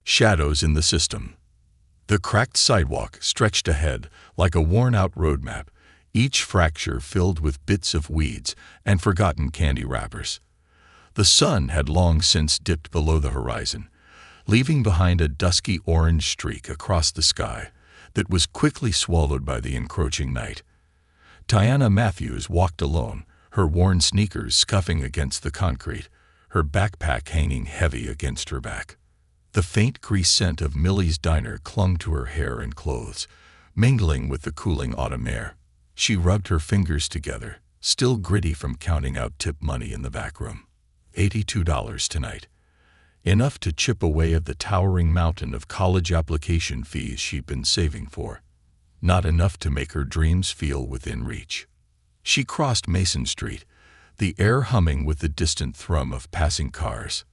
Shadows in the system. The cracked sidewalk stretched ahead like a worn-out road map, each fracture filled with bits of weeds and forgotten candy wrappers. The sun had long since dipped below the horizon, leaving behind a dusky orange streak across the sky that was quickly swallowed by the encroaching night. Tiana Matthews walked alone, her worn sneakers scuffing against the concrete, her backpack hanging heavy against her back. The faint grease scent of Millie's diner clung to her hair and clothes, mingling with the cooling autumn air. She rubbed her fingers together, still gritty from counting out tip money in the back room. $82 tonight. Enough to chip away at the towering mountain of college application fees she'd been saving for. Not enough to make her dreams feel within reach. She crossed Mason Street, the air humming with the distant thrum of passing cars.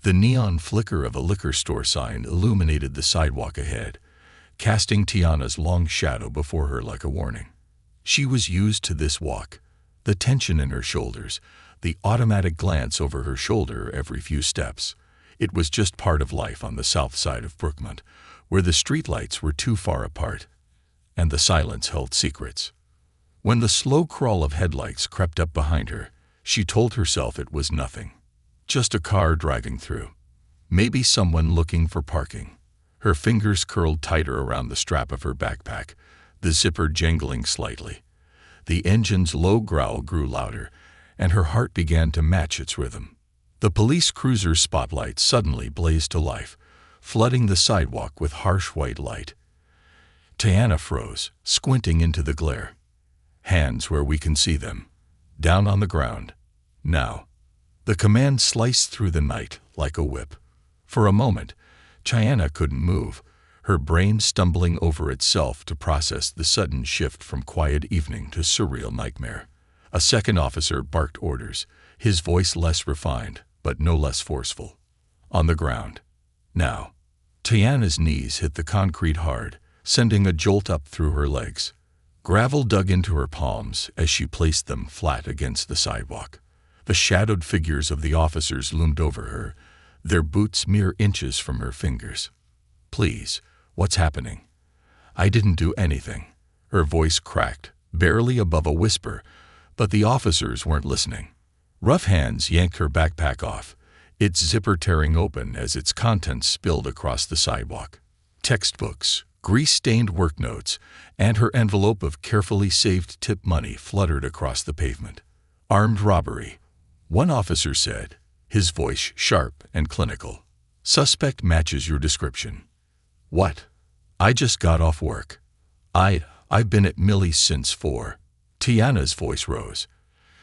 The neon flicker of a liquor store sign illuminated the sidewalk ahead, casting Tiana's long shadow before her like a warning. She was used to this walk, the tension in her shoulders, the automatic glance over her shoulder every few steps. It was just part of life on the south side of Brookmont, where the streetlights were too far apart, and the silence held secrets. When the slow crawl of headlights crept up behind her, she told herself it was nothing. Just a car driving through. Maybe someone looking for parking. Her fingers curled tighter around the strap of her backpack, the zipper jangling slightly. The engine's low growl grew louder, and her heart began to match its rhythm. The police cruiser's spotlight suddenly blazed to life, flooding the sidewalk with harsh white light. Tiana froze, squinting into the glare. Hands where we can see them. Down on the ground. Now. The command sliced through the night like a whip. For a moment, Tiana couldn't move, her brain stumbling over itself to process the sudden shift from quiet evening to surreal nightmare. A second officer barked orders, his voice less refined, but no less forceful. On the ground. Now. Tiana's knees hit the concrete hard, sending a jolt up through her legs. Gravel dug into her palms as she placed them flat against the sidewalk. The shadowed figures of the officers loomed over her, their boots mere inches from her fingers. Please, what's happening? I didn't do anything. Her voice cracked, barely above a whisper, but the officers weren't listening. Rough hands yanked her backpack off, its zipper tearing open as its contents spilled across the sidewalk. Textbooks, grease-stained work notes, and her envelope of carefully saved tip money fluttered across the pavement. Armed robbery, one officer said, his voice sharp and clinical. Suspect matches your description. What? I just got off work. I've been at Millie's since 4. Tiana's voice rose,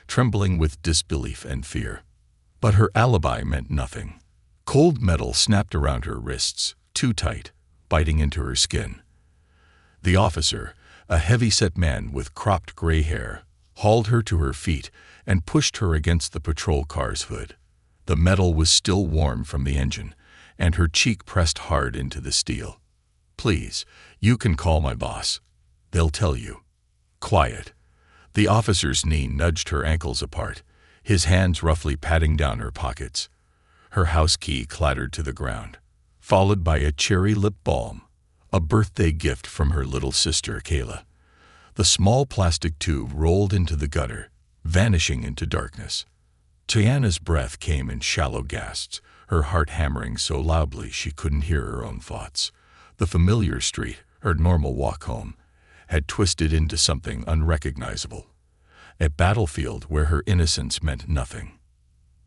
trembling with disbelief and fear. But her alibi meant nothing. Cold metal snapped around her wrists, too tight, biting into her skin. The officer, a heavy-set man with cropped gray hair, hauled her to her feet and pushed her against the patrol car's hood. The metal was still warm from the engine, and her cheek pressed hard into the steel. Please, you can call my boss. They'll tell you. Quiet. The officer's knee nudged her ankles apart, his hands roughly patting down her pockets. Her house key clattered to the ground, followed by a cherry lip balm, a birthday gift from her little sister, Kayla. The small plastic tube rolled into the gutter, vanishing into darkness. Tiana's breath came in shallow gasps, her heart hammering so loudly she couldn't hear her own thoughts. The familiar street, her normal walk home, had twisted into something unrecognizable, a battlefield where her innocence meant nothing.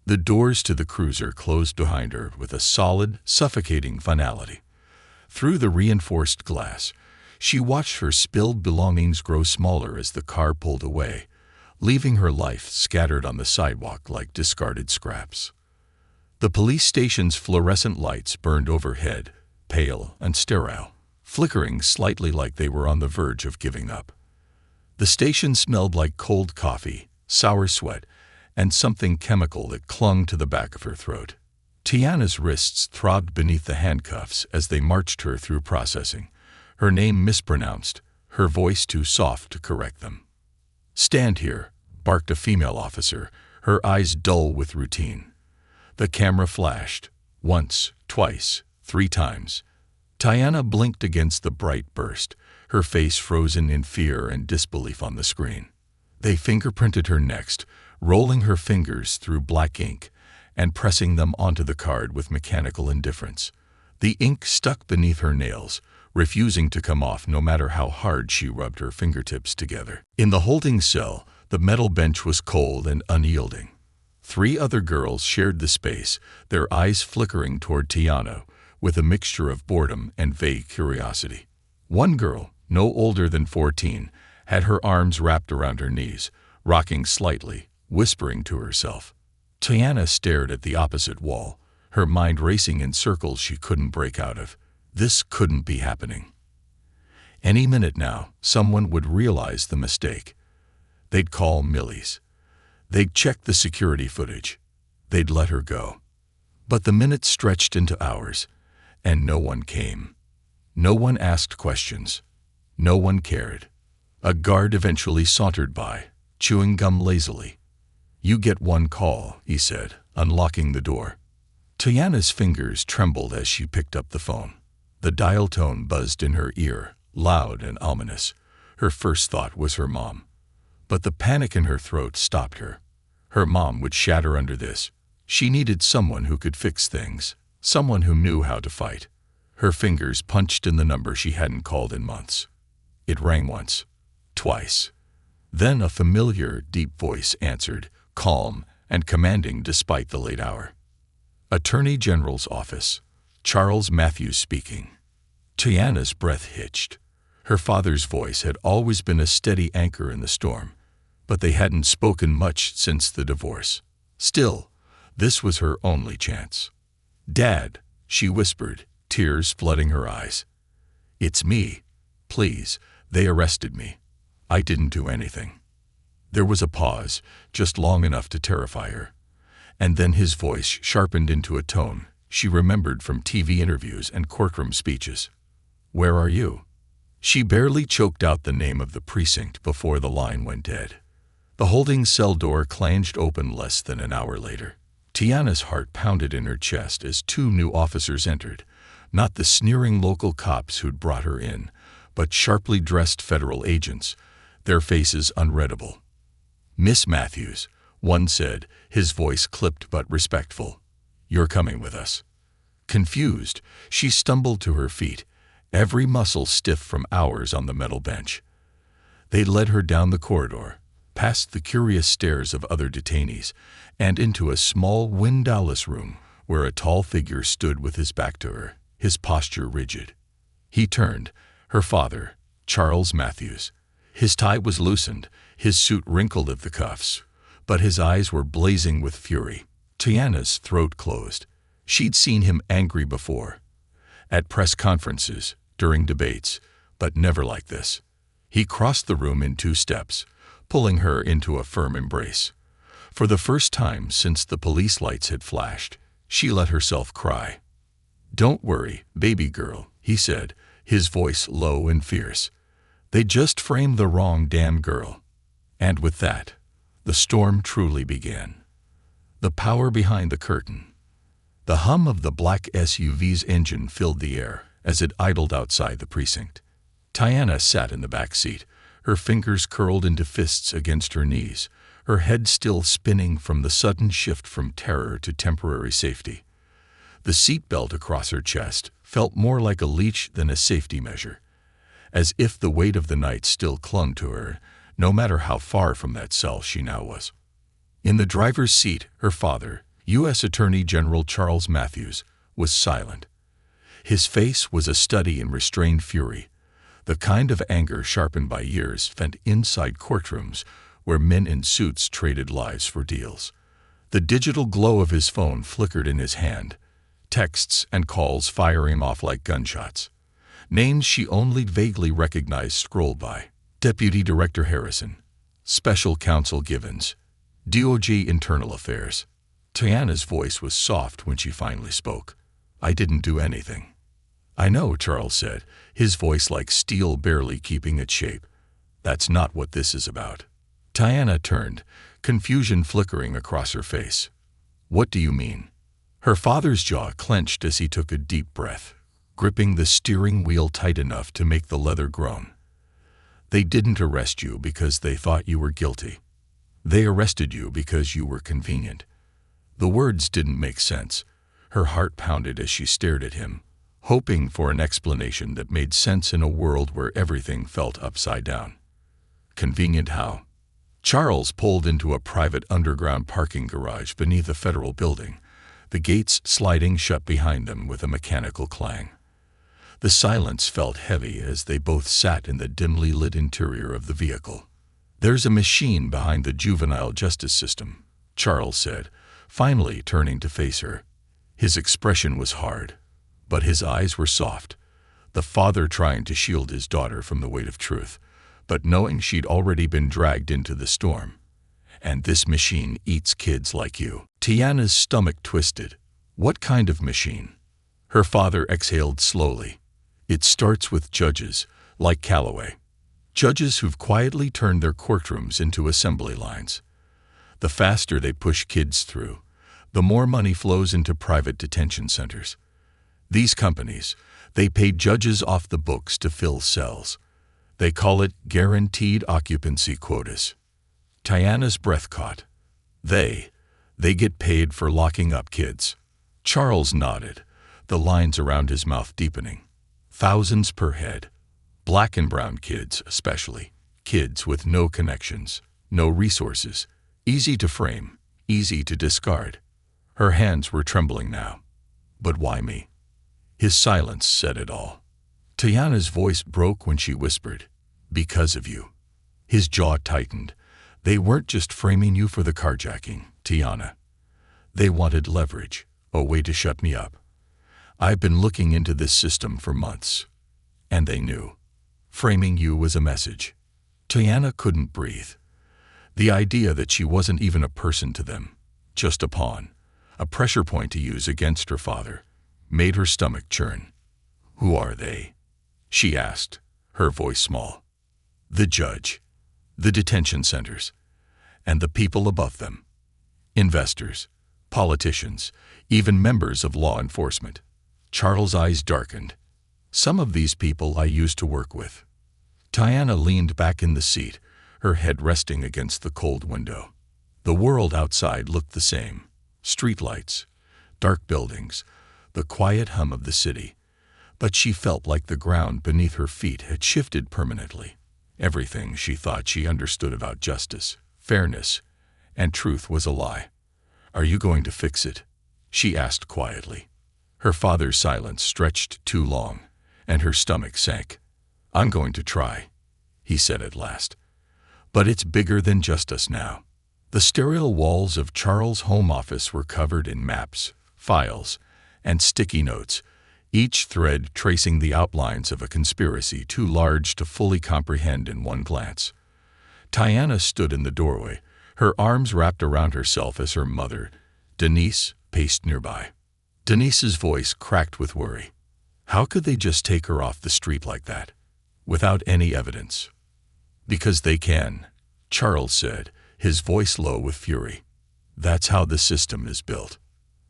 The doors to the cruiser closed behind her with a solid, suffocating finality. Through the reinforced glass, she watched her spilled belongings grow smaller as the car pulled away, leaving her life scattered on the sidewalk like discarded scraps. The police station's fluorescent lights burned overhead, pale and sterile, flickering slightly like they were on the verge of giving up. The station smelled like cold coffee, sour sweat, and something chemical that clung to the back of her throat. Tiana's wrists throbbed beneath the handcuffs as they marched her through processing, her name mispronounced, her voice too soft to correct them. Stand here, barked a female officer, her eyes dull with routine. The camera flashed, once, twice, 3 times. Tiana blinked against the bright burst, her face frozen in fear and disbelief on the screen. They fingerprinted her next, rolling her fingers through black ink and pressing them onto the card with mechanical indifference. The ink stuck beneath her nails, refusing to come off no matter how hard she rubbed her fingertips together. In the holding cell, the metal bench was cold and unyielding. 3 other girls shared the space, their eyes flickering toward Tiana with a mixture of boredom and vague curiosity. One girl, no older than 14, had her arms wrapped around her knees, rocking slightly, whispering to herself. Tiana stared at the opposite wall, her mind racing in circles she couldn't break out of. This couldn't be happening. Any minute now, someone would realize the mistake. They'd call Millie's. They'd check the security footage. They'd let her go. But the minutes stretched into hours, and no one came. No one asked questions. No one cared. A guard eventually sauntered by, chewing gum lazily. "You get one call," he said, unlocking the door. Tiana's fingers trembled as she picked up the phone. The dial tone buzzed in her ear, loud and ominous. Her first thought was her mom. But the panic in her throat stopped her. Her mom would shatter under this. She needed someone who could fix things, someone who knew how to fight. Her fingers punched in the number she hadn't called in months. It rang once, twice. Then a familiar, deep voice answered, calm and commanding despite the late hour. Attorney General's office. Charles Matthews speaking. Tiana's breath hitched. Her father's voice had always been a steady anchor in the storm, but they hadn't spoken much since the divorce. Still, this was her only chance. "Dad," she whispered, tears flooding her eyes. "It's me. Please, they arrested me. I didn't do anything." There was a pause, just long enough to terrify her. And then his voice sharpened into a tone she remembered from TV interviews and courtroom speeches. "Where are you?" She barely choked out the name of the precinct before the line went dead. The holding cell door clanged open less than an hour later. Tiana's heart pounded in her chest as 2 new officers entered, not the sneering local cops who'd brought her in, but sharply dressed federal agents, their faces unreadable. "Miss Matthews," one said, his voice clipped but respectful. "You're coming with us." Confused, she stumbled to her feet, every muscle stiff from hours on the metal bench. They led her down the corridor, past the curious stares of other detainees, and into a small windowless room where a tall figure stood with his back to her, his posture rigid. He turned, her father, Charles Matthews. His tie was loosened, his suit wrinkled at the cuffs, but his eyes were blazing with fury. Tiana's throat closed. She'd seen him angry before, at press conferences, during debates, but never like this. He crossed the room in 2 steps, pulling her into a firm embrace. For the first time since the police lights had flashed, she let herself cry. "Don't worry, baby girl," he said, his voice low and fierce. "They just framed the wrong damn girl." And with that, the storm truly began. The power behind the curtain. The hum of the black SUV's engine filled the air as it idled outside the precinct. Tiana sat in the back seat, her fingers curled into fists against her knees, her head still spinning from the sudden shift from terror to temporary safety. The seat belt across her chest felt more like a leash than a safety measure, as if the weight of the night still clung to her, no matter how far from that cell she now was. In the driver's seat, her father, U.S. Attorney General Charles Matthews, was silent. His face was a study in restrained fury, the kind of anger sharpened by years spent inside courtrooms where men in suits traded lives for deals. The digital glow of his phone flickered in his hand, texts and calls firing off like gunshots. Names she only vaguely recognized scrolled by. Deputy Director Harrison, Special Counsel Givens, DOJ Internal Affairs. Tiana's voice was soft when she finally spoke. "I didn't do anything." "I know," Charles said, his voice like steel barely keeping its shape. "That's not what this is about." Tiana turned, confusion flickering across her face. "What do you mean?" Her father's jaw clenched as he took a deep breath, gripping the steering wheel tight enough to make the leather groan. They didn't arrest you because they thought you were guilty. They arrested you because you were convenient. The words didn't make sense. Her heart pounded as she stared at him, hoping for an explanation that made sense in a world where everything felt upside down. Convenient how? Charles pulled into a private underground parking garage beneath a federal building, the gates sliding shut behind them with a mechanical clang. The silence felt heavy as they both sat in the dimly lit interior of the vehicle. "There's a machine behind the juvenile justice system," Charles said, finally turning to face her. His expression was hard, but his eyes were soft. The father trying to shield his daughter from the weight of truth, but knowing she'd already been dragged into the storm. "And this machine eats kids like you." Tiana's stomach twisted. What kind of machine? Her father exhaled slowly. "It starts with judges, like Calloway. Judges who've quietly turned their courtrooms into assembly lines. The faster they push kids through, the more money flows into private detention centers. These companies, they pay judges off the books to fill cells. They call it guaranteed occupancy quotas." Tiana's breath caught. They get paid for locking up kids." Charles nodded, the lines around his mouth deepening. "Thousands per head. Black and brown kids, especially. Kids with no connections, no resources. Easy to frame, easy to discard." Her hands were trembling now. "But why me?" His silence said it all. Tiana's voice broke when she whispered, "Because of you." His jaw tightened. "They weren't just framing you for the carjacking, Tiana. They wanted leverage, a way to shut me up. I've been looking into this system for months. And they knew. Framing you was a message." Tiana couldn't breathe. The idea that she wasn't even a person to them, just a pawn, a pressure point to use against her father, made her stomach churn. "Who are they?" she asked, her voice small. "The judge, the detention centers, and the people above them. Investors, politicians, even members of law enforcement." Charles' eyes darkened. "Some of these people I used to work with." Tiana leaned back in the seat, her head resting against the cold window. The world outside looked the same. Streetlights, dark buildings, the quiet hum of the city. But she felt like the ground beneath her feet had shifted permanently. Everything she thought she understood about justice, fairness, and truth was a lie. "Are you going to fix it?" she asked quietly. Her father's silence stretched too long, and her stomach sank. "I'm going to try," he said at last. "But it's bigger than just us now." The sterile walls of Charles' home office were covered in maps, files, and sticky notes, each thread tracing the outlines of a conspiracy too large to fully comprehend in one glance. Tiana stood in the doorway, her arms wrapped around herself as her mother, Denise, paced nearby. Denise's voice cracked with worry. How could they just take her off the street like that, without any evidence? "Because they can," Charles said, his voice low with fury. "That's how the system is built."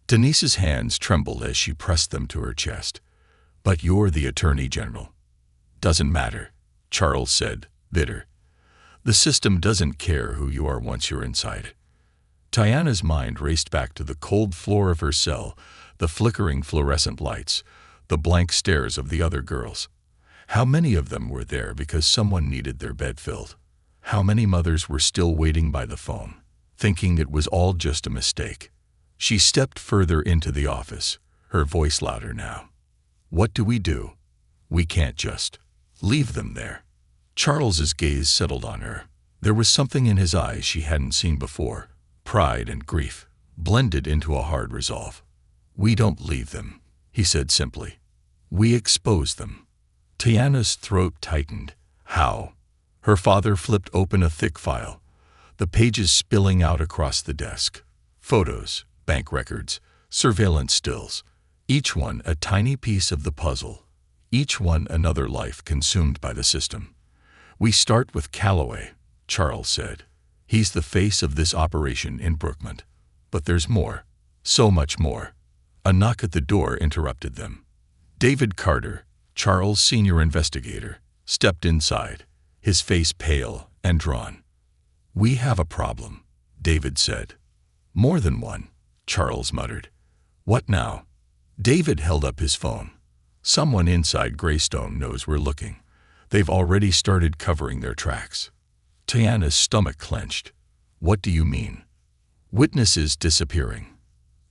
Denise's hands trembled as she pressed them to her chest. "But you're the Attorney General." "Doesn't matter," Charles said, bitter. "The system doesn't care who you are once you're inside." Tiana's mind raced back to the cold floor of her cell, the flickering fluorescent lights, the blank stares of the other girls. How many of them were there because someone needed their bed filled? How many mothers were still waiting by the phone, thinking it was all just a mistake? She stepped further into the office, her voice louder now. "What do? We can't just leave them there." Charles's gaze settled on her. There was something in his eyes she hadn't seen before, pride and grief, blended into a hard resolve. "We don't leave them," he said simply. "We expose them." Tiana's throat tightened. "How?" Her father flipped open a thick file, the pages spilling out across the desk. Photos, bank records, surveillance stills, each one a tiny piece of the puzzle, each one another life consumed by the system. "We start with Calloway," Charles said. "He's the face of this operation in Brookmont. But there's more, so much more. A knock at the door interrupted them. David Carter, Charles' senior investigator, stepped inside, his face pale and drawn. "We have a problem," David said. "More than one," Charles muttered. "What now?" David held up his phone. "Someone inside Greystone knows we're looking. They've already started covering their tracks." Tiana's stomach clenched. "What do you mean?" "Witnesses disappearing.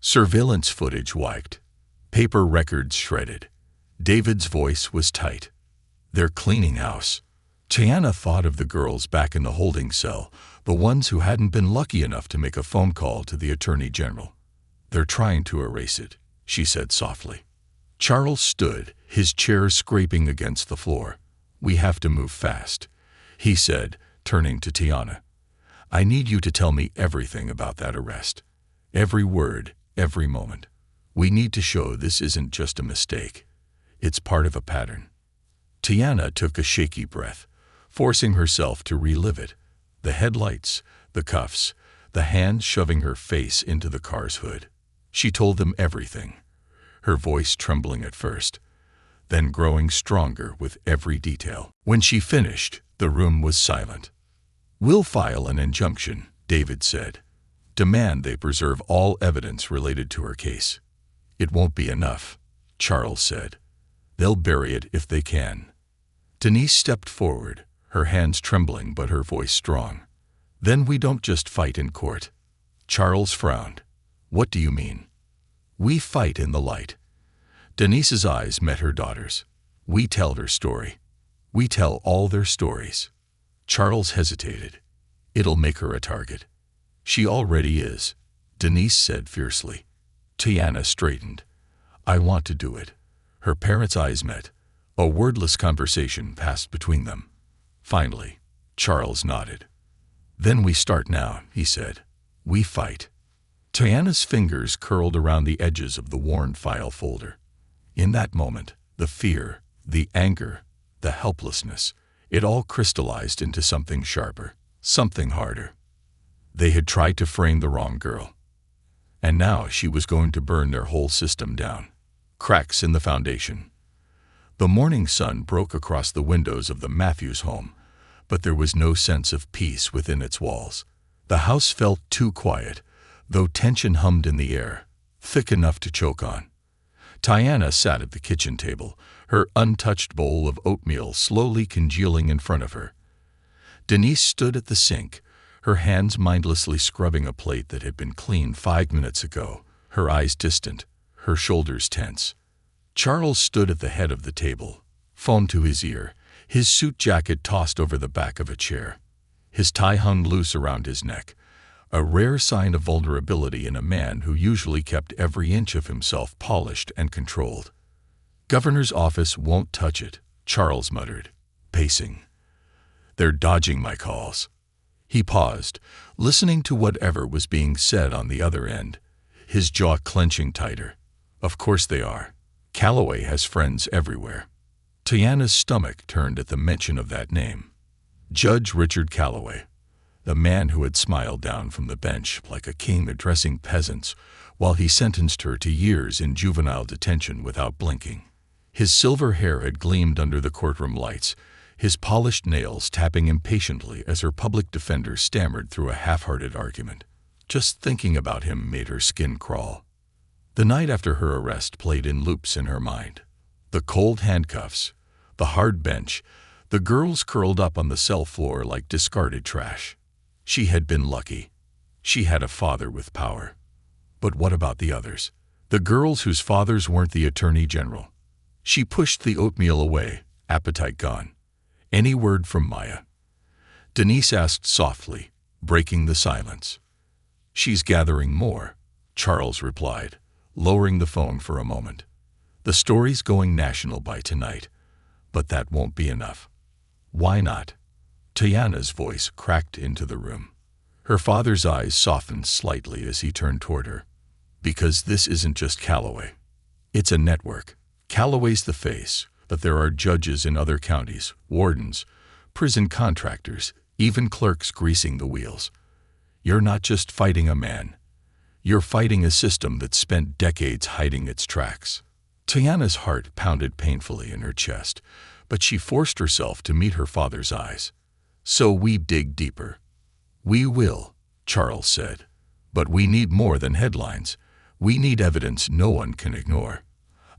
Surveillance footage wiped. Paper records shredded." David's voice was tight. "They're cleaning house." Tiana thought of the girls back in the holding cell, the ones who hadn't been lucky enough to make a phone call to the Attorney General. "They're trying to erase it," she said softly. Charles stood, his chair scraping against the floor. "We have to move fast," he said, turning to Tiana. "I need you to tell me everything about that arrest. Every word, every moment. We need to show this isn't just a mistake. It's part of a pattern." Tiana took a shaky breath, forcing herself to relive it. The headlights, the cuffs, the hand shoving her face into the car's hood. She told them everything, her voice trembling at first, then growing stronger with every detail. When she finished, the room was silent. "We'll file an injunction," David said. "Demand they preserve all evidence related to her case." "It won't be enough," Charles said. "They'll bury it if they can." Denise stepped forward, her hands trembling but her voice strong. "Then we don't just fight in court." Charles frowned. "What do you mean?" "We fight in the light." Denise's eyes met her daughter's. "We tell their story. We tell all their stories." Charles hesitated. "It'll make her a target." "She already is," Denise said fiercely. Tiana straightened. "I want to do it." Her parents' eyes met. A wordless conversation passed between them. Finally, Charles nodded. "Then we start now," he said. "We fight." Tiana's fingers curled around the edges of the worn file folder. In that moment, the fear, the anger, the helplessness, it all crystallized into something sharper, something harder. They had tried to frame the wrong girl. And now she was going to burn their whole system down. Cracks in the foundation. The morning sun broke across the windows of the Matthews home, but there was no sense of peace within its walls. The house felt too quiet, though tension hummed in the air, thick enough to choke on. Tiana sat at the kitchen table, her untouched bowl of oatmeal slowly congealing in front of her. Denise stood at the sink, her hands mindlessly scrubbing a plate that had been cleaned 5 minutes ago, her eyes distant, her shoulders tense. Charles stood at the head of the table, phone to his ear, his suit jacket tossed over the back of a chair. His tie hung loose around his neck, a rare sign of vulnerability in a man who usually kept every inch of himself polished and controlled. "Governor's office won't touch it," Charles muttered, pacing. "They're dodging my calls." He paused, listening to whatever was being said on the other end, his jaw clenching tighter. Of course they are. Calloway has friends everywhere. Tiana's stomach turned at the mention of that name. Judge Richard Calloway, the man who had smiled down from the bench like a king addressing peasants while he sentenced her to years in juvenile detention without blinking. His silver hair had gleamed under the courtroom lights, his polished nails tapping impatiently as her public defender stammered through a half-hearted argument. Just thinking about him made her skin crawl. The night after her arrest played in loops in her mind. The cold handcuffs, the hard bench, the girls curled up on the cell floor like discarded trash. She had been lucky. She had a father with power. But what about the others? The girls whose fathers weren't the Attorney General. She pushed the oatmeal away, appetite gone. Any word from Maya? Denise asked softly, breaking the silence. "She's gathering more," Charles replied, lowering the phone for a moment. "The story's going national by tonight, but that won't be enough." "Why not?" Tiana's voice cracked into the room. Her father's eyes softened slightly as he turned toward her. "Because this isn't just Calloway. It's a network. Calloway's the face, but there are judges in other counties, wardens, prison contractors, even clerks greasing the wheels. You're not just fighting a man. You're fighting a system that spent decades hiding its tracks. Tiana's heart pounded painfully in her chest, but she forced herself to meet her father's eyes. So we dig deeper. We will, Charles said. But we need more than headlines. We need evidence no one can ignore.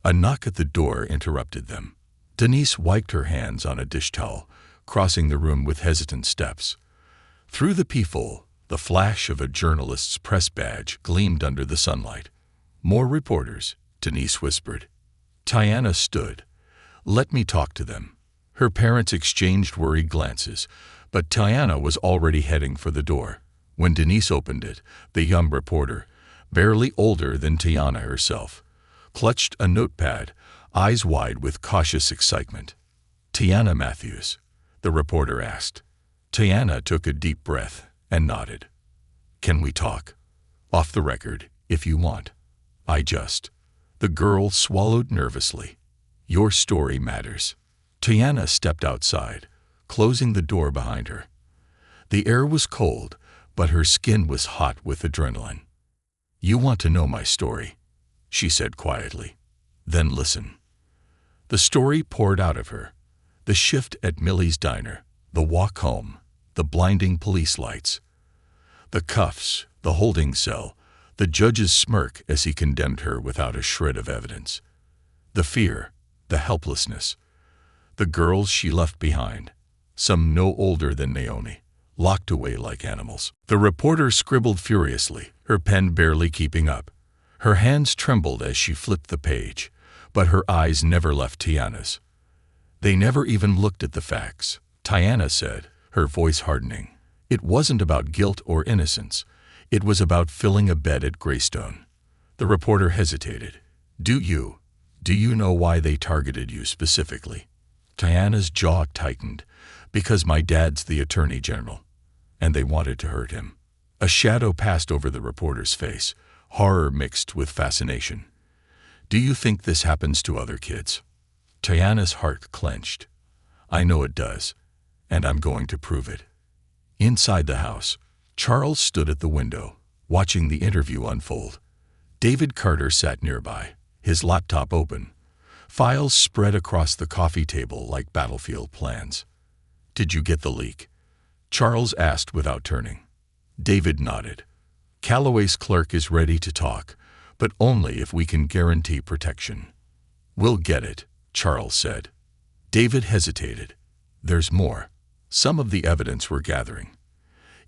A knock at the door interrupted them. Denise wiped her hands on a dish towel, crossing the room with hesitant steps. Through the peephole, the flash of a journalist's press badge gleamed under the sunlight. More reporters, Denise whispered. Tiana stood. Let me talk to them. Her parents exchanged worried glances, but Tiana was already heading for the door. When Denise opened it, the young reporter, barely older than Tiana herself, clutched a notepad, eyes wide with cautious excitement. Tiana Matthews, the reporter asked. Tiana took a deep breath and nodded. Can we talk? Off the record, if you want. The girl swallowed nervously. Your story matters. Tiana stepped outside, closing the door behind her. The air was cold, but her skin was hot with adrenaline. You want to know my story, she said quietly. Then listen. The story poured out of her. The shift at Millie's diner, the walk home, the blinding police lights. The cuffs, the holding cell, the judge's smirk as he condemned her without a shred of evidence. The fear, the helplessness. The girls she left behind, some no older than Naomi, locked away like animals. The reporter scribbled furiously, her pen barely keeping up. Her hands trembled as she flipped the page, but her eyes never left Tiana's. They never even looked at the facts, Tiana said, her voice hardening. It wasn't about guilt or innocence. It was about filling a bed at Greystone. The reporter hesitated. Do you know why they targeted you specifically? Tiana's jaw tightened. Because my dad's the Attorney General, and they wanted to hurt him. A shadow passed over the reporter's face, horror mixed with fascination. Do you think this happens to other kids? Tiana's heart clenched. I know it does, and I'm going to prove it. Inside the house, Charles stood at the window, watching the interview unfold. David Carter sat nearby, his laptop open, files spread across the coffee table like battlefield plans. Did you get the leak? Charles asked without turning. David nodded. Calloway's clerk is ready to talk, but only if we can guarantee protection. We'll get it, Charles said. David hesitated. There's more. Some of the evidence we're gathering.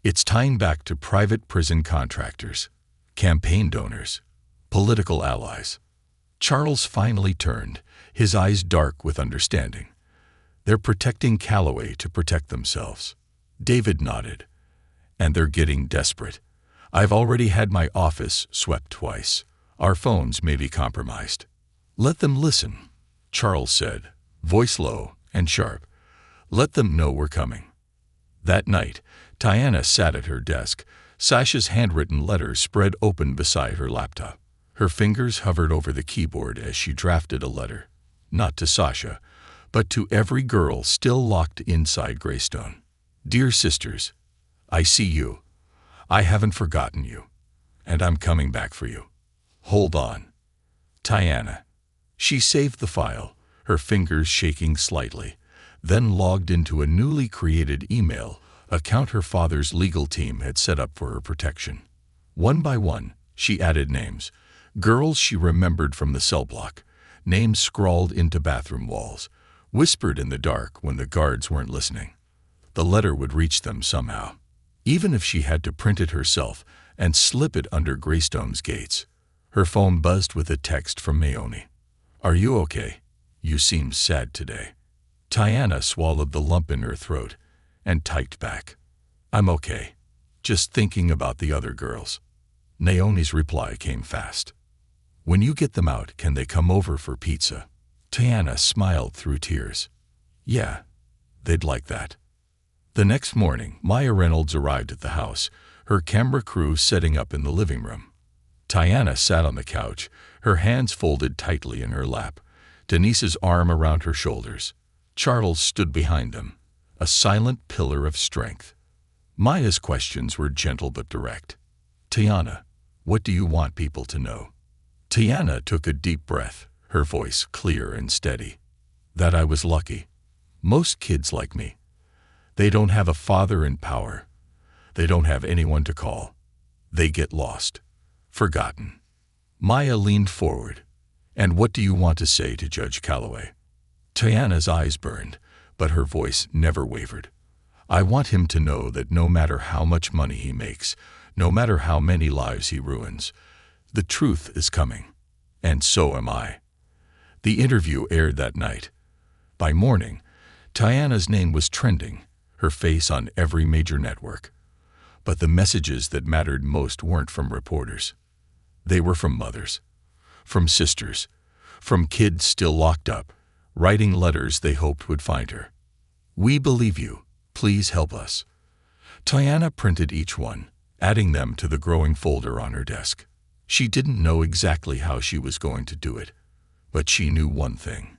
It's tying back to private prison contractors, campaign donors, political allies. Charles finally turned, his eyes dark with understanding. They're protecting Calloway to protect themselves. David nodded. And they're getting desperate. I've already had my office swept twice. Our phones may be compromised. Let them listen, Charles said, voice low and sharp. Let them know we're coming. That night, Tiana sat at her desk, Sasha's handwritten letter spread open beside her laptop. Her fingers hovered over the keyboard as she drafted a letter, not to Sasha, but to every girl still locked inside Greystone. Dear sisters, I see you. I haven't forgotten you. And I'm coming back for you. Hold on. Tiana. She saved the file, her fingers shaking slightly, then logged into a newly created email account her father's legal team had set up for her protection. One by one, she added names, girls she remembered from the cell block, names scrawled into bathroom walls, whispered in the dark when the guards weren't listening. The letter would reach them somehow, even if she had to print it herself and slip it under Greystone's gates. Her phone buzzed with a text from Naomi. Are you okay? You seem sad today. Tiana swallowed the lump in her throat and typed back. I'm okay. Just thinking about the other girls. Naomi's reply came fast. When you get them out, can they come over for pizza? Tiana smiled through tears. Yeah, they'd like that. The next morning, Maya Reynolds arrived at the house, her camera crew setting up in the living room. Tiana sat on the couch, her hands folded tightly in her lap, Denise's arm around her shoulders. Charles stood behind them, a silent pillar of strength. Maya's questions were gentle but direct. Tiana, What do you want people to know? Tiana took a deep breath, her voice clear and steady. That I was lucky. Most kids like me. They don't have a father in power. They don't have anyone to call. They get lost. Forgotten. Maya leaned forward. And what do you want to say to Judge Calloway? Tiana's eyes burned, but her voice never wavered. I want him to know that no matter how much money he makes, no matter how many lives he ruins, the truth is coming. And so am I. The interview aired that night. By morning, Tiana's name was trending, her face on every major network. But the messages that mattered most weren't from reporters. They were from mothers, from sisters, from kids still locked up, writing letters they hoped would find her. We believe you. Please help us. Tiana printed each one, adding them to the growing folder on her desk. She didn't know exactly how she was going to do it, but she knew one thing.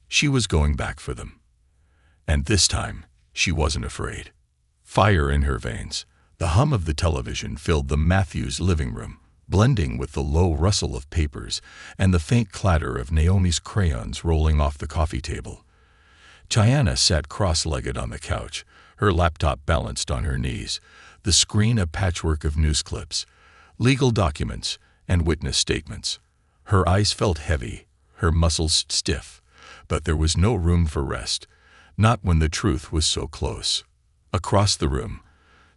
She was going back for them. And this time, she wasn't afraid. Fire in her veins, the hum of the television filled the Matthews living room, blending with the low rustle of papers and the faint clatter of Naomi's crayons rolling off the coffee table. Tiana sat cross-legged on the couch, her laptop balanced on her knees, the screen a patchwork of news clips, legal documents, and witness statements. Her eyes felt heavy, her muscles stiff, but there was no room for rest, not when the truth was so close. Across the room,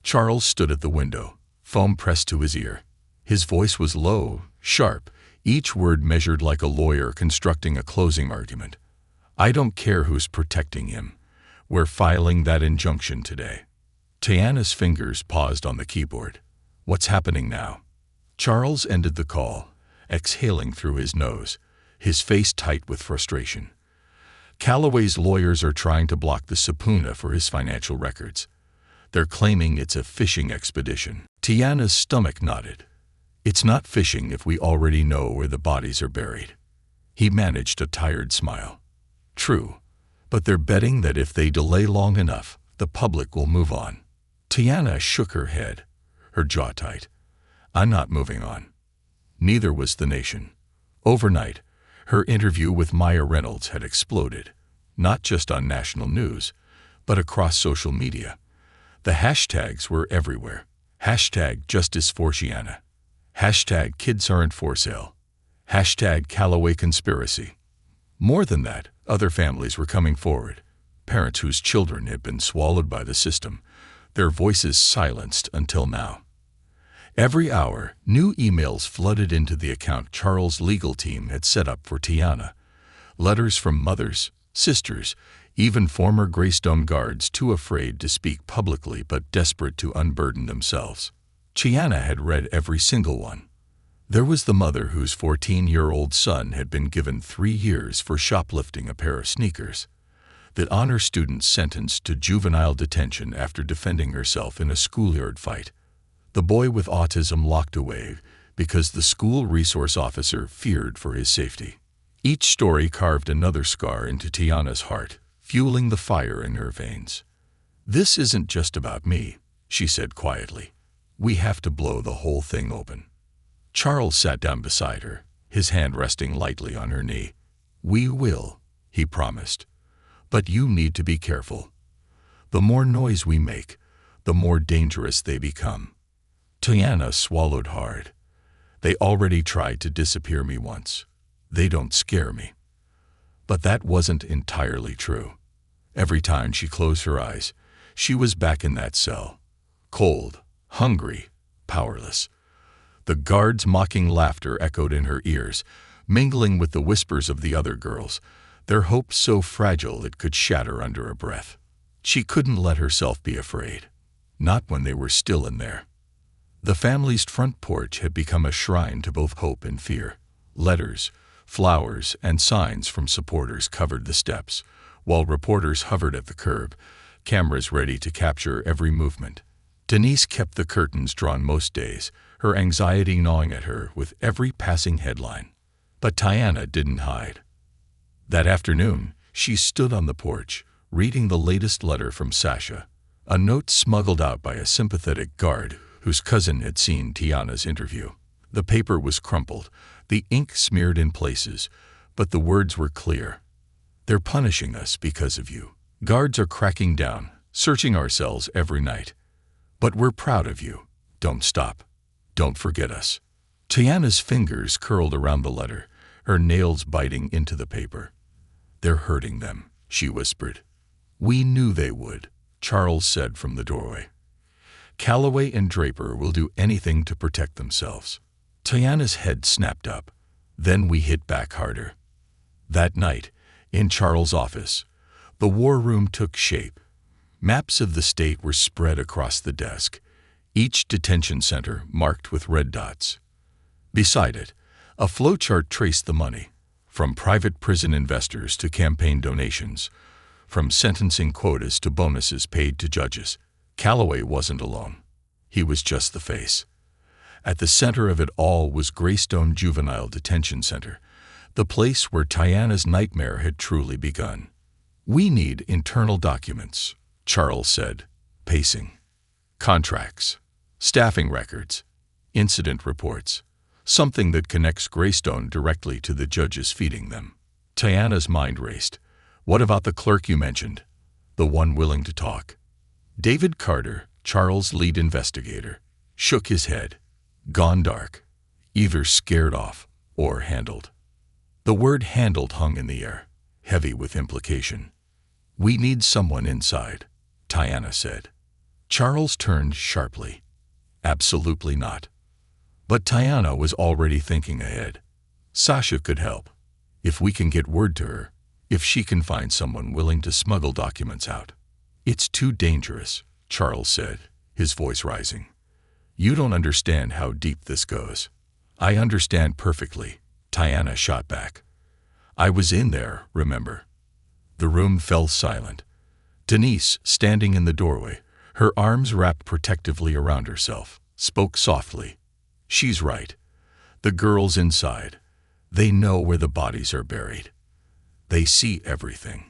Charles stood at the window, foam pressed to his ear. His voice was low, sharp, each word measured like a lawyer constructing a closing argument. I don't care who's protecting him. We're filing that injunction today. Tiana's fingers paused on the keyboard. What's happening now? Charles ended the call, exhaling through his nose, his face tight with frustration. Calloway's lawyers are trying to block the subpoena for his financial records. They're claiming it's a fishing expedition. Tiana's stomach nodded. It's not fishing if we already know where the bodies are buried. He managed a tired smile. True, but they're betting that if they delay long enough, the public will move on. Tiana shook her head, her jaw tight. I'm not moving on. Neither was the nation. Overnight, her interview with Maya Reynolds had exploded, not just on national news, but across social media. The hashtags were everywhere. Hashtag Justice for Tiana. Hashtag Kids Aren't For Sale. Hashtag Calloway Conspiracy. More than that, other families were coming forward, parents whose children had been swallowed by the system, their voices silenced until now. Every hour, new emails flooded into the account Charles' legal team had set up for Tiana. Letters from mothers, sisters, even former Greystone guards too afraid to speak publicly but desperate to unburden themselves. Tiana had read every single one. There was the mother whose 14-year-old son had been given 3 years for shoplifting a pair of sneakers. The honor student sentenced to juvenile detention after defending herself in a schoolyard fight. The boy with autism locked away because the school resource officer feared for his safety. Each story carved another scar into Tiana's heart, fueling the fire in her veins. This isn't just about me, she said quietly. We have to blow the whole thing open. Charles sat down beside her, his hand resting lightly on her knee. We will, he promised. But you need to be careful. The more noise we make, the more dangerous they become. Tiana swallowed hard. They already tried to disappear me once. They don't scare me. But that wasn't entirely true. Every time she closed her eyes, she was back in that cell. Cold, hungry, powerless. The guards' mocking laughter echoed in her ears, mingling with the whispers of the other girls, their hopes so fragile it could shatter under a breath. She couldn't let herself be afraid. Not when they were still in there. The family's front porch had become a shrine to both hope and fear. Letters, flowers, and signs from supporters covered the steps, while reporters hovered at the curb, cameras ready to capture every movement. Denise kept the curtains drawn most days, her anxiety gnawing at her with every passing headline. But Tiana didn't hide. That afternoon, she stood on the porch, reading the latest letter from Sasha, a note smuggled out by a sympathetic guard whose cousin had seen Tiana's interview. The paper was crumpled, the ink smeared in places, but the words were clear. They're punishing us because of you. Guards are cracking down, searching our cells every night. But we're proud of you. Don't stop. Don't forget us. Tiana's fingers curled around the letter, her nails biting into the paper. They're hurting them, she whispered. We knew they would, Charles said from the doorway. Calloway and Draper will do anything to protect themselves. Tiana's head snapped up. Then we hit back harder. That night, in Charles' office, the war room took shape. Maps of the state were spread across the desk, each detention center marked with red dots. Beside it, a flowchart traced the money, from private prison investors to campaign donations, from sentencing quotas to bonuses paid to judges. Calloway wasn't alone. He was just the face. At the center of it all was Greystone Juvenile Detention Center, the place where Tiana's nightmare had truly begun. We need internal documents, Charles said, pacing. Contracts, staffing records, incident reports, something that connects Greystone directly to the judges feeding them. Tiana's mind raced. What about the clerk you mentioned? The one willing to talk? David Carter, Charles' lead investigator, shook his head. Gone dark. Either scared off or handled. The word handled hung in the air, heavy with implication. We need someone inside, Tiana said. Charles turned sharply. Absolutely not. But Tiana was already thinking ahead. Sasha could help. If we can get word to her, if she can find someone willing to smuggle documents out. It's too dangerous, Charles said, his voice rising. You don't understand how deep this goes. I understand perfectly, Tiana shot back. I was in there, remember? The room fell silent. Denise, standing in the doorway, her arms wrapped protectively around herself, spoke softly. She's right. The girls inside. They know where the bodies are buried. They see everything.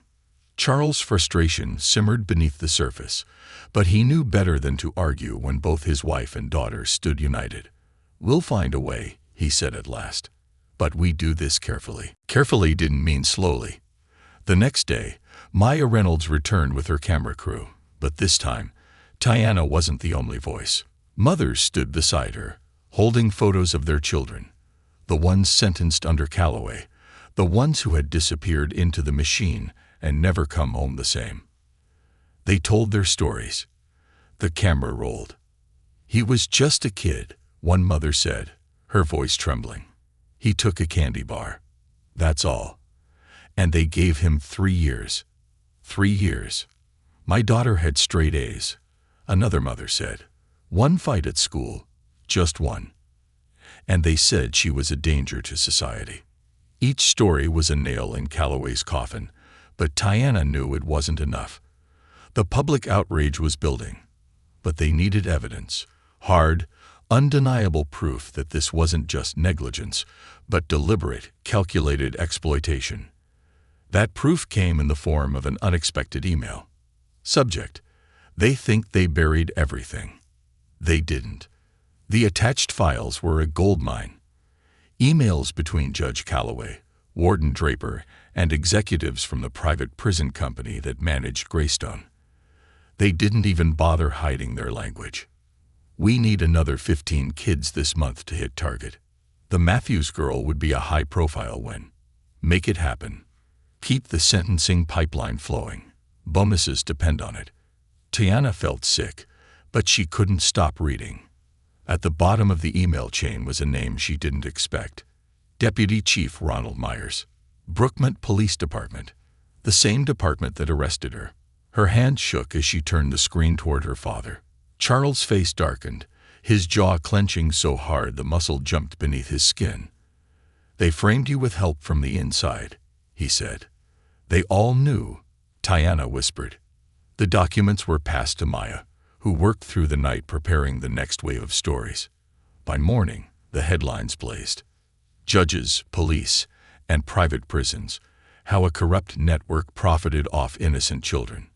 Charles' frustration simmered beneath the surface, but he knew better than to argue when both his wife and daughter stood united. We'll find a way, he said at last. But we do this carefully. Carefully didn't mean slowly. The next day, Maya Reynolds returned with her camera crew, but this time, Tiana wasn't the only voice. Mothers stood beside her, holding photos of their children, the ones sentenced under Calloway, the ones who had disappeared into the machine and never come home the same. They told their stories. The camera rolled. He was just a kid, one mother said, her voice trembling. He took a candy bar. That's all. And they gave him 3 years. 3 years. My daughter had straight A's, another mother said. One fight at school, just one. And they said she was a danger to society. Each story was a nail in Calloway's coffin, but Tiana knew it wasn't enough. The public outrage was building, but they needed evidence, hard, undeniable proof that this wasn't just negligence, but deliberate, calculated exploitation. That proof came in the form of an unexpected email. Subject: They think they buried everything. They didn't. The attached files were a goldmine. Emails between Judge Calloway, Warden Draper, and executives from the private prison company that managed Greystone. They didn't even bother hiding their language. We need another 15 kids this month to hit target. The Matthews girl would be a high-profile win. Make it happen. Keep the sentencing pipeline flowing. Bonuses depend on it. Tiana felt sick, but she couldn't stop reading. At the bottom of the email chain was a name she didn't expect. Deputy Chief Ronald Myers. Brookmont Police Department. The same department that arrested her. Her hand shook as she turned the screen toward her father. Charles' face darkened, his jaw clenching so hard the muscle jumped beneath his skin. They framed you with help from the inside, he said. They all knew, Tiana whispered. The documents were passed to Maya, who worked through the night preparing the next wave of stories. By morning, the headlines blazed. Judges, police, and private prisons, how a corrupt network profited off innocent children.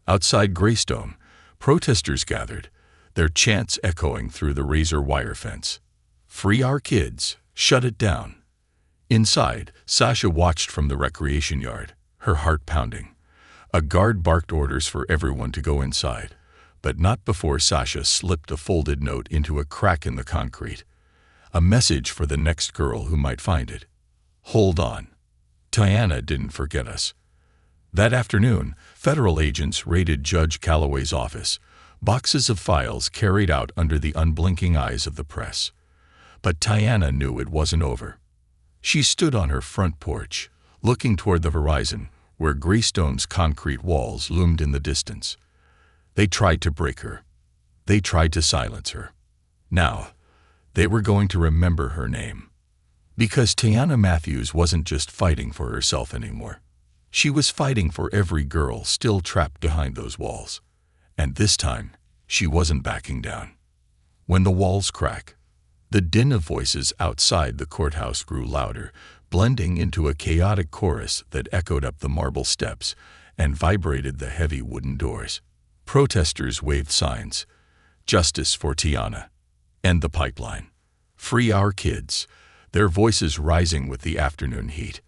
Outside Greystone, protesters gathered, their chants echoing through the razor wire fence. Free our kids. Shut it down. Inside, Sasha watched from the recreation yard, her heart pounding. A guard barked orders for everyone to go inside, but not before Sasha slipped a folded note into a crack in the concrete. A message for the next girl who might find it. Hold on. Tiana didn't forget us. That afternoon, federal agents raided Judge Calloway's office, boxes of files carried out under the unblinking eyes of the press. But Tiana knew it wasn't over. She stood on her front porch, looking toward the horizon, where Greystone's concrete walls loomed in the distance. They tried to break her. They tried to silence her. Now, they were going to remember her name. Because Tiana Matthews wasn't just fighting for herself anymore. She was fighting for every girl still trapped behind those walls. And this time, she wasn't backing down. When the walls cracked, the din of voices outside the courthouse grew louder, blending into a chaotic chorus that echoed up the marble steps and vibrated the heavy wooden doors. Protesters waved signs. Justice for Tiana. End the pipeline. Free our kids. Their voices rising with the afternoon heat.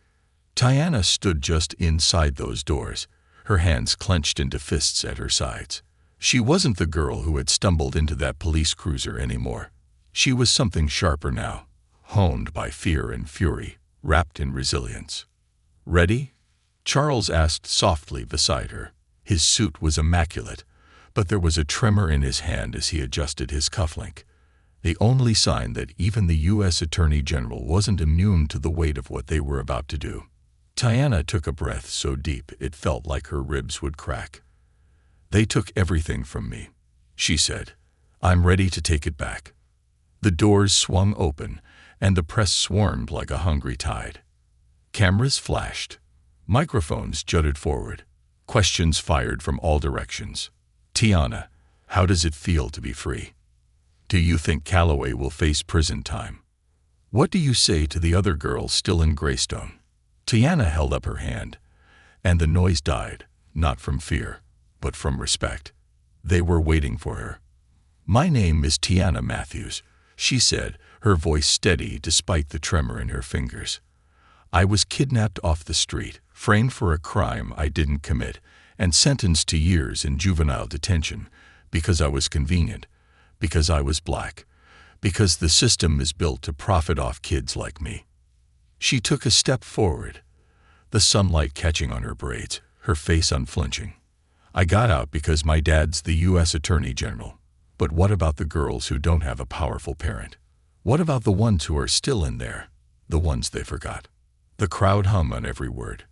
Tiana stood just inside those doors, her hands clenched into fists at her sides. She wasn't the girl who had stumbled into that police cruiser anymore. She was something sharper now, honed by fear and fury, wrapped in resilience. Ready? Charles asked softly beside her. His suit was immaculate, but there was a tremor in his hand as he adjusted his cufflink. The only sign that even the U.S. Attorney General wasn't immune to the weight of what they were about to do. Tiana took a breath so deep it felt like her ribs would crack. They took everything from me, she said. I'm ready to take it back. The doors swung open, and the press swarmed like a hungry tide. Cameras flashed. Microphones jutted forward. Questions fired from all directions. Tiana, how does it feel to be free? Do you think Calloway will face prison time? What do you say to the other girls still in Greystone? Tiana held up her hand, and the noise died, not from fear, but from respect. They were waiting for her. My name is Tiana Matthews, she said, her voice steady despite the tremor in her fingers. I was kidnapped off the street, framed for a crime I didn't commit, and sentenced to years in juvenile detention because I was convenient, because I was black, because the system is built to profit off kids like me. She took a step forward, the sunlight catching on her braids, her face unflinching. I got out because my dad's the U.S. Attorney General. But what about the girls who don't have a powerful parent? What about the ones who are still in there, the ones they forgot? The crowd hummed on every word.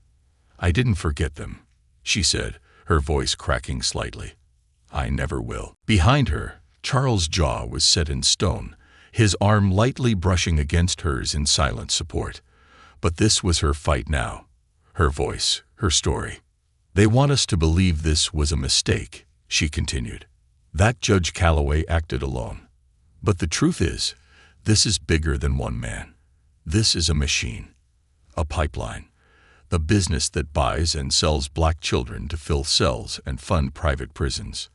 I didn't forget them, she said, her voice cracking slightly. I never will. Behind her, Charles' jaw was set in stone, his arm lightly brushing against hers in silent support. But this was her fight now, her voice, her story. They want us to believe this was a mistake, she continued. That Judge Calloway acted alone. But the truth is, this is bigger than one man. This is a machine, a pipeline, the business that buys and sells black children to fill cells and fund private prisons.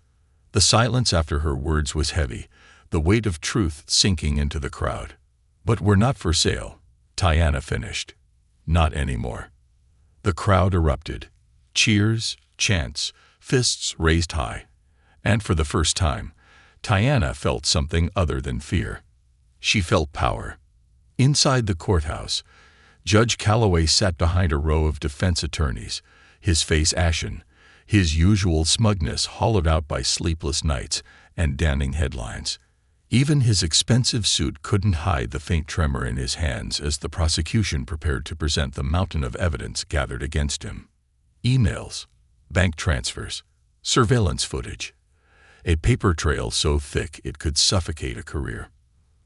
The silence after her words was heavy, the weight of truth sinking into the crowd. But we're not for sale, Tiana finished. Not anymore. The crowd erupted. Cheers, chants, fists raised high. And for the first time, Tiana felt something other than fear. She felt power. Inside the courthouse, Judge Calloway sat behind a row of defense attorneys, his face ashen, his usual smugness hollowed out by sleepless nights and damning headlines. Even his expensive suit couldn't hide the faint tremor in his hands as the prosecution prepared to present the mountain of evidence gathered against him. Emails, bank transfers, surveillance footage. A paper trail so thick it could suffocate a career.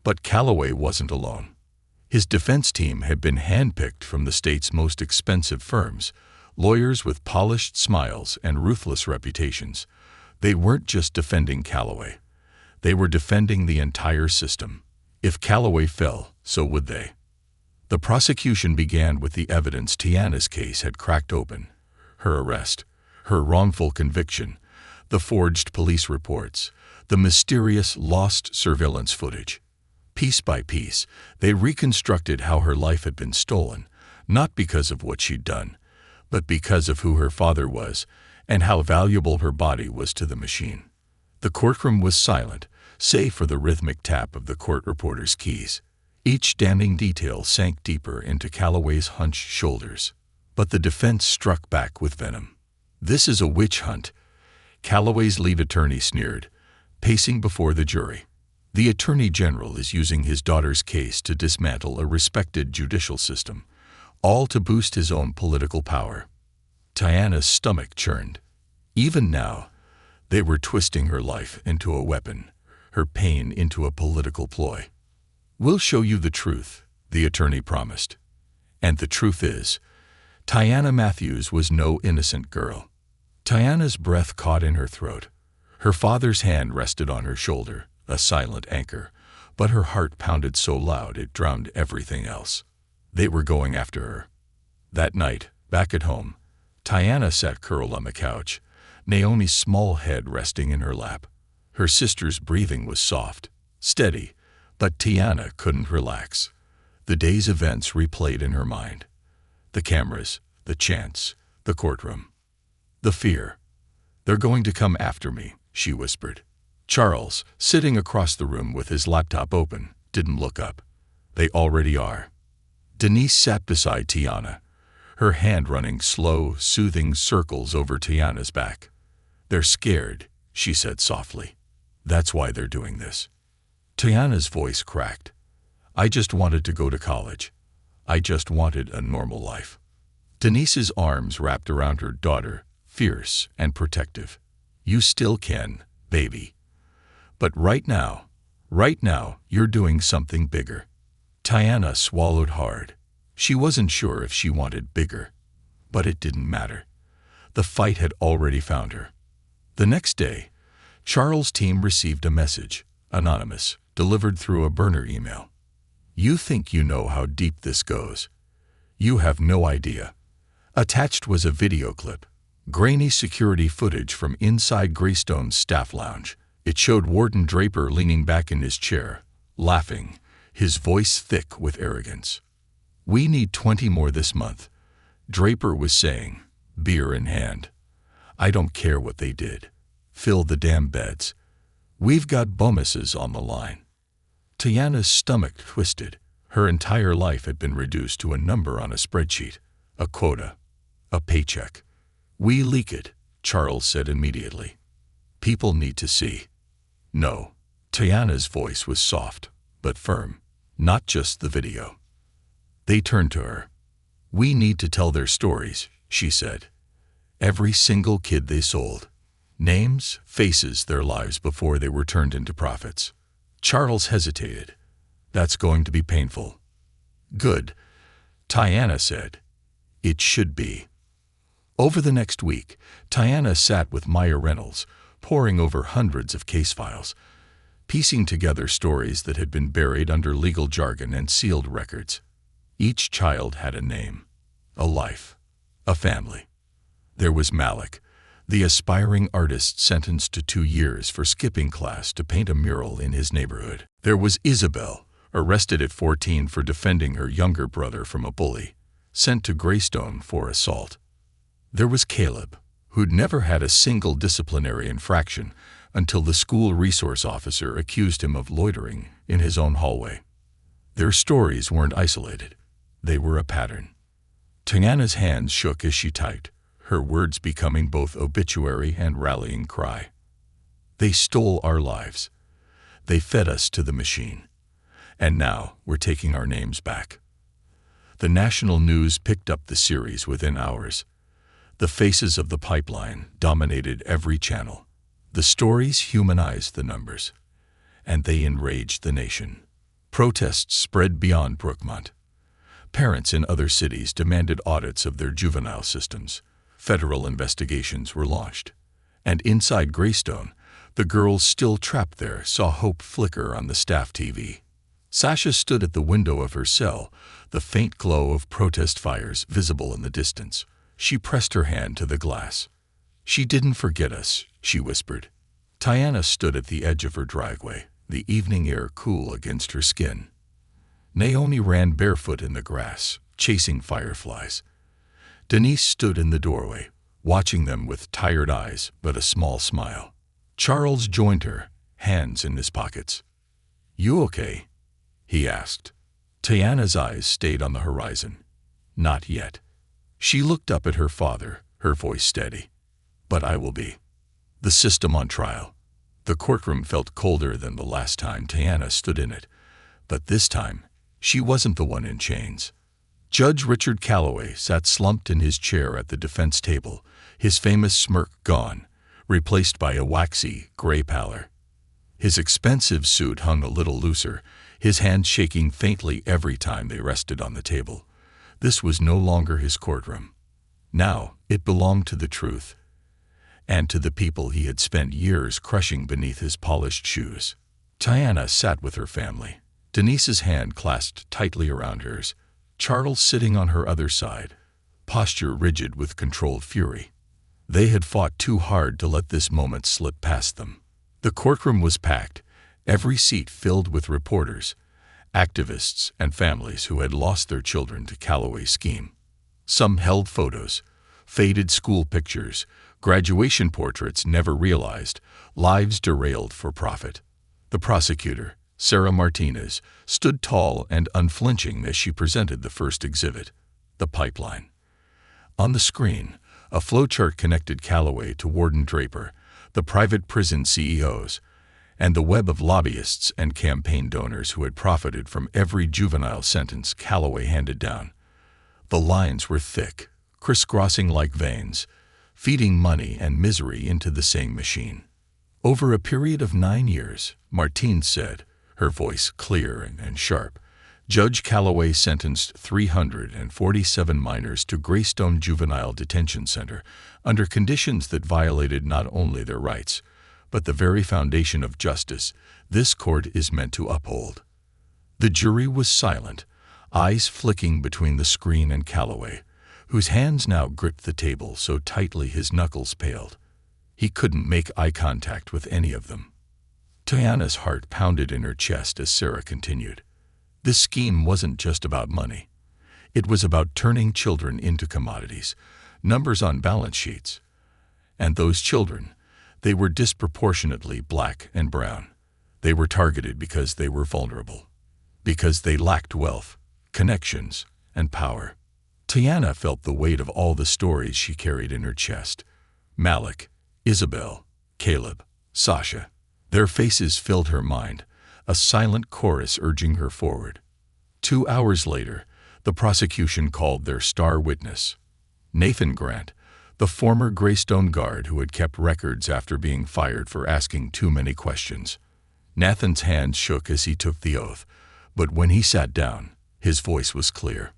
But Calloway wasn't alone. His defense team had been handpicked from the state's most expensive firms, lawyers with polished smiles and ruthless reputations. They weren't just defending Calloway. They were defending the entire system. If Calloway fell, so would they. The prosecution began with the evidence Tiana's case had cracked open. Her arrest, her wrongful conviction, the forged police reports, the mysterious lost surveillance footage. Piece by piece, they reconstructed how her life had been stolen, not because of what she'd done, but because of who her father was and how valuable her body was to the machine. The courtroom was silent, save for the rhythmic tap of the court reporter's keys. Each damning detail sank deeper into Calloway's hunched shoulders. But the defense struck back with venom. "This is a witch hunt," Calloway's lead attorney sneered, pacing before the jury. "The Attorney General is using his daughter's case to dismantle a respected judicial system, all to boost his own political power." Tiana's stomach churned. Even now, they were twisting her life into a weapon, her pain into a political ploy. "We'll show you the truth," the attorney promised. And the truth is, Tiana Matthews was no innocent girl. Tiana's breath caught in her throat. Her father's hand rested on her shoulder, a silent anchor, but her heart pounded so loud it drowned everything else. They were going after her. That night, back at home, Tiana sat curled on the couch, Naomi's small head resting in her lap. Her sister's breathing was soft, steady, but Tiana couldn't relax. The day's events replayed in her mind. The cameras, the chants, the courtroom. The fear. "They're going to come after me," she whispered. Charles, sitting across the room with his laptop open, didn't look up. "They already are." Denise sat beside Tiana, her hand running slow, soothing circles over Tiana's back. "They're scared," she said softly. "That's why they're doing this." Tiana's voice cracked. "I just wanted to go to college. I just wanted a normal life." Denise's arms wrapped around her daughter, fierce and protective. "You still can, baby. But right now, you're doing something bigger." Tiana swallowed hard. She wasn't sure if she wanted bigger, but it didn't matter. The fight had already found her. The next day, Charles' team received a message, anonymous, delivered through a burner email. "You think you know how deep this goes. You have no idea." Attached was a video clip, grainy security footage from inside Greystone's staff lounge. It showed Warden Draper leaning back in his chair, laughing, his voice thick with arrogance. "We need 20 more this month," Draper was saying, beer in hand. "I don't care what they did. Fill the damn beds. We've got bonuses on the line." Tiana's stomach twisted. Her entire life had been reduced to a number on a spreadsheet, a quota, a paycheck. "We leak it," Charles said immediately. "People need to see." "No." Tiana's voice was soft, but firm. "Not just the video." They turned to her. "We need to tell their stories," she said. "Every single kid they sold. Names, faces, their lives before they were turned into profits." Charles hesitated. "That's going to be painful." "Good," Tiana said. "It should be." Over the next week, Tiana sat with Maya Reynolds, poring over hundreds of case files, piecing together stories that had been buried under legal jargon and sealed records. Each child had a name, a life, a family. There was Malik, the aspiring artist sentenced to 2 years for skipping class to paint a mural in his neighborhood. There was Isabel, arrested at 14 for defending her younger brother from a bully, sent to Greystone for assault. There was Caleb, who'd never had a single disciplinary infraction until the school resource officer accused him of loitering in his own hallway. Their stories weren't isolated. They were a pattern. Tiana's hands shook as she typed, her words becoming both obituary and rallying cry. "They stole our lives. They fed us to the machine. And now we're taking our names back." The national news picked up the series within hours. The faces of the pipeline dominated every channel. The stories humanized the numbers, and they enraged the nation. Protests spread beyond Brookmont. Parents in other cities demanded audits of their juvenile systems. Federal investigations were launched. And inside Greystone, the girls still trapped there saw hope flicker on the staff TV. Sasha stood at the window of her cell, the faint glow of protest fires visible in the distance. She pressed her hand to the glass. "She didn't forget us," she whispered. Tiana stood at the edge of her driveway, the evening air cool against her skin. Naomi ran barefoot in the grass, chasing fireflies. Denise stood in the doorway, watching them with tired eyes but a small smile. Charles joined her, hands in his pockets. "You okay?" he asked. Tiana's eyes stayed on the horizon. "Not yet." She looked up at her father, her voice steady. "But I will be." The system on trial. The courtroom felt colder than the last time Tiana stood in it, but this time, she wasn't the one in chains. Judge Richard Calloway sat slumped in his chair at the defense table, his famous smirk gone, replaced by a waxy, gray pallor. His expensive suit hung a little looser, his hands shaking faintly every time they rested on the table. This was no longer his courtroom. Now it belonged to the truth, and to the people he had spent years crushing beneath his polished shoes. Tiana sat with her family, Denise's hand clasped tightly around hers, Charles sitting on her other side, posture rigid with controlled fury. They had fought too hard to let this moment slip past them. The courtroom was packed, every seat filled with reporters, activists, and families who had lost their children to Calloway's scheme. Some held photos, faded school pictures, graduation portraits never realized, lives derailed for profit. The prosecutor, Sarah Martinez, stood tall and unflinching as she presented the first exhibit, the pipeline. On the screen, a flowchart connected Calloway to Warden Draper, the private prison CEOs, and the web of lobbyists and campaign donors who had profited from every juvenile sentence Calloway handed down. The lines were thick, crisscrossing like veins, feeding money and misery into the same machine. Over a period of 9 years, Martine said, her voice clear and sharp, Judge Calloway sentenced 347 minors to Greystone Juvenile Detention Center under conditions that violated not only their rights, but the very foundation of justice this court is meant to uphold. The jury was silent, eyes flicking between the screen and Calloway, whose hands now gripped the table so tightly his knuckles paled. He couldn't make eye contact with any of them. Tiana's heart pounded in her chest as Sarah continued. This scheme wasn't just about money. It was about turning children into commodities, numbers on balance sheets. And those children, they were disproportionately black and brown. They were targeted because they were vulnerable, because they lacked wealth, connections, and power. Tiana felt the weight of all the stories she carried in her chest. Malik, Isabel, Caleb, Sasha. Their faces filled her mind, a silent chorus urging her forward. 2 hours later, the prosecution called their star witness, Nathan Grant, the former Greystone guard who had kept records after being fired for asking too many questions. Nathan's hands shook as he took the oath, but when he sat down, his voice was clear.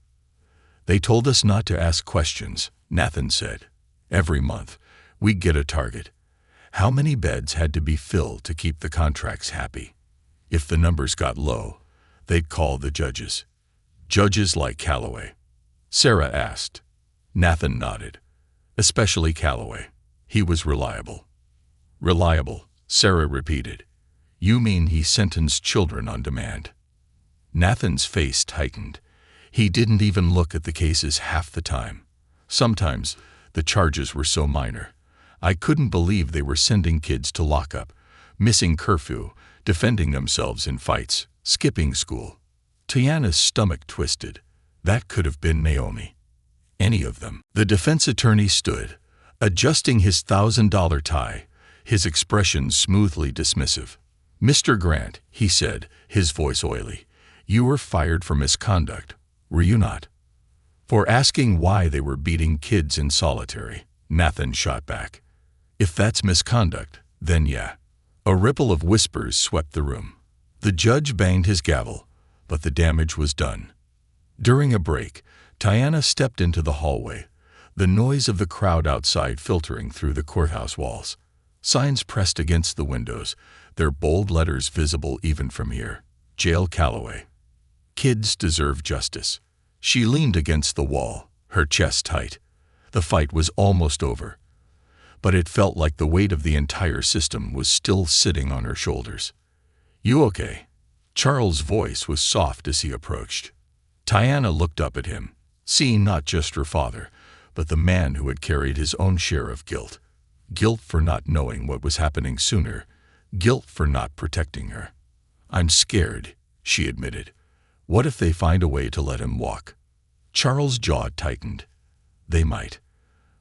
"They told us not to ask questions," Nathan said. "Every month, we get a target. How many beds had to be filled to keep the contracts happy? If the numbers got low, they'd call the judges. Judges like Calloway." Sarah asked. Nathan nodded. "Especially Calloway. He was reliable." "Reliable," Sarah repeated. "You mean he sentenced children on demand?" Nathan's face tightened. He didn't even look at the cases half the time. Sometimes, the charges were so minor. I couldn't believe they were sending kids to lockup, missing curfew, defending themselves in fights, skipping school. Tiana's stomach twisted. That could have been Naomi. Any of them. The defense attorney stood, adjusting his $1,000 tie, his expression smoothly dismissive. "Mr. Grant," he said, his voice oily, "you were fired for misconduct, were you not?" "For asking why they were beating kids in solitary," Nathan shot back. "If that's misconduct, then yeah." A ripple of whispers swept the room. The judge banged his gavel, but the damage was done. During a break, Tiana stepped into the hallway, the noise of the crowd outside filtering through the courthouse walls. Signs pressed against the windows, their bold letters visible even from here. Jail Calloway. Kids deserve justice. She leaned against the wall, her chest tight. The fight was almost over, but it felt like the weight of the entire system was still sitting on her shoulders. You okay? Charles' voice was soft as he approached. Tiana looked up at him, seeing not just her father, but the man who had carried his own share of guilt. Guilt for not knowing what was happening sooner. Guilt for not protecting her. I'm scared, she admitted. What if they find a way to let him walk? Charles' jaw tightened. They might.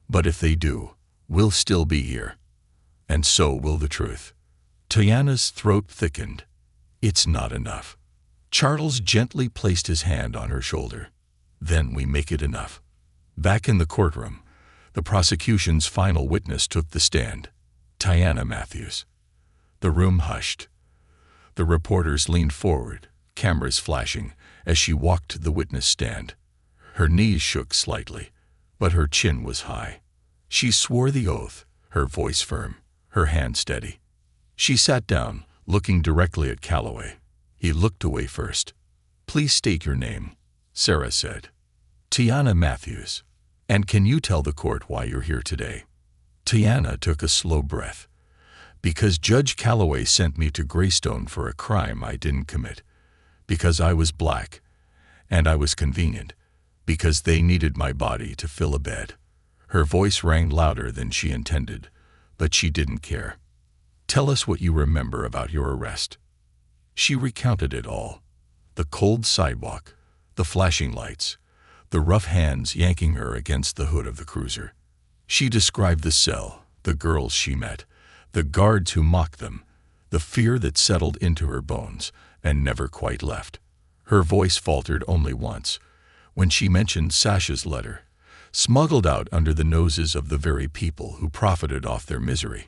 But if they do, we'll still be here. And so will the truth. Tiana's throat thickened. It's not enough. Charles gently placed his hand on her shoulder. Then we make it enough. Back in the courtroom, the prosecution's final witness took the stand, Tiana Matthews. The room hushed. The reporters leaned forward, cameras flashing, as she walked to the witness stand. Her knees shook slightly, but her chin was high. She swore the oath, her voice firm, her hand steady. She sat down, looking directly at Calloway. He looked away first. Please state your name, Sarah said. Tiana Matthews. And can you tell the court why you're here today? Tiana took a slow breath. Because Judge Calloway sent me to Greystone for a crime I didn't commit. Because I was black. And I was convenient. Because they needed my body to fill a bed. Her voice rang louder than she intended, but she didn't care. Tell us what you remember about your arrest. She recounted it all. The cold sidewalk, the flashing lights, the rough hands yanking her against the hood of the cruiser. She described the cell, the girls she met, the guards who mocked them, the fear that settled into her bones and never quite left. Her voice faltered only once, when she mentioned Sasha's letter, smuggled out under the noses of the very people who profited off their misery.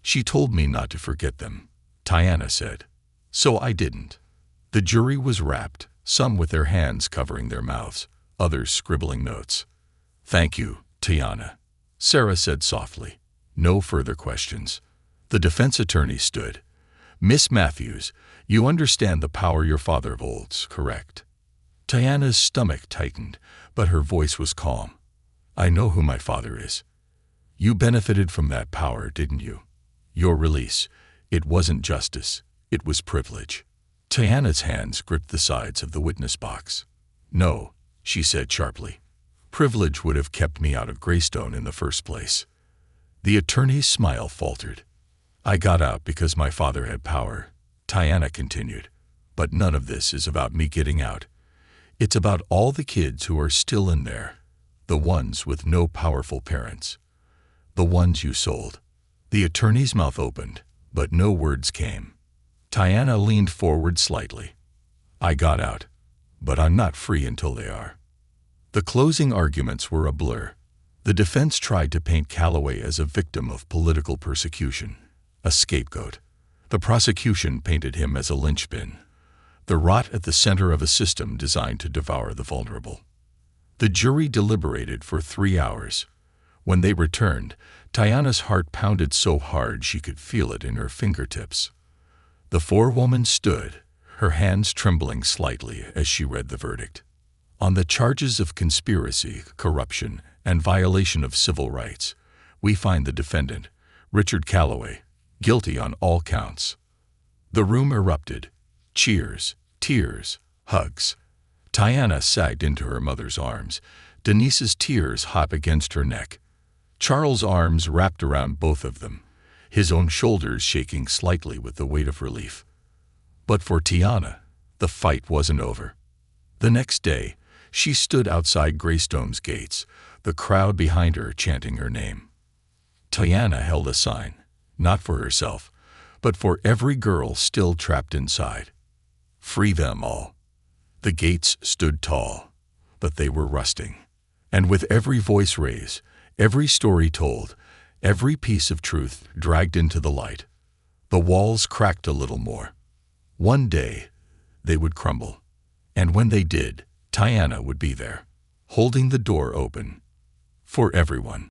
She told me not to forget them, Tiana said. So I didn't. The jury was rapt, some with their hands covering their mouths, others scribbling notes. Thank you, Tiana, Sarah said softly. No further questions. The defense attorney stood. Miss Matthews, you understand the power your father holds, correct? Tiana's stomach tightened, but her voice was calm. I know who my father is. You benefited from that power, didn't you? Your release, it wasn't justice, it was privilege. Tiana's hands gripped the sides of the witness box. No, she said sharply. Privilege would have kept me out of Greystone in the first place. The attorney's smile faltered. I got out because my father had power, Tiana continued. But none of this is about me getting out. It's about all the kids who are still in there, the ones with no powerful parents, the ones you sold. The attorney's mouth opened, but no words came. Tiana leaned forward slightly. I got out, but I'm not free until they are. The closing arguments were a blur. The defense tried to paint Calloway as a victim of political persecution, a scapegoat. The prosecution painted him as a linchpin, the rot at the center of a system designed to devour the vulnerable. The jury deliberated for 3 hours. When they returned, Tiana's heart pounded so hard she could feel it in her fingertips. The forewoman stood, her hands trembling slightly as she read the verdict. On the charges of conspiracy, corruption, and violation of civil rights, we find the defendant, Richard Calloway, guilty on all counts. The room erupted. Cheers, tears, hugs. Tiana sagged into her mother's arms, Denise's tears hot against her neck. Charles' arms wrapped around both of them, his own shoulders shaking slightly with the weight of relief. But for Tiana, the fight wasn't over. The next day, she stood outside Greystone's gates, the crowd behind her chanting her name. Tiana held a sign, not for herself, but for every girl still trapped inside. Free them all. The gates stood tall, but they were rusting. And with every voice raised, every story told, every piece of truth dragged into the light, the walls cracked a little more. One day, they would crumble. And when they did, Tiana would be there, holding the door open for everyone.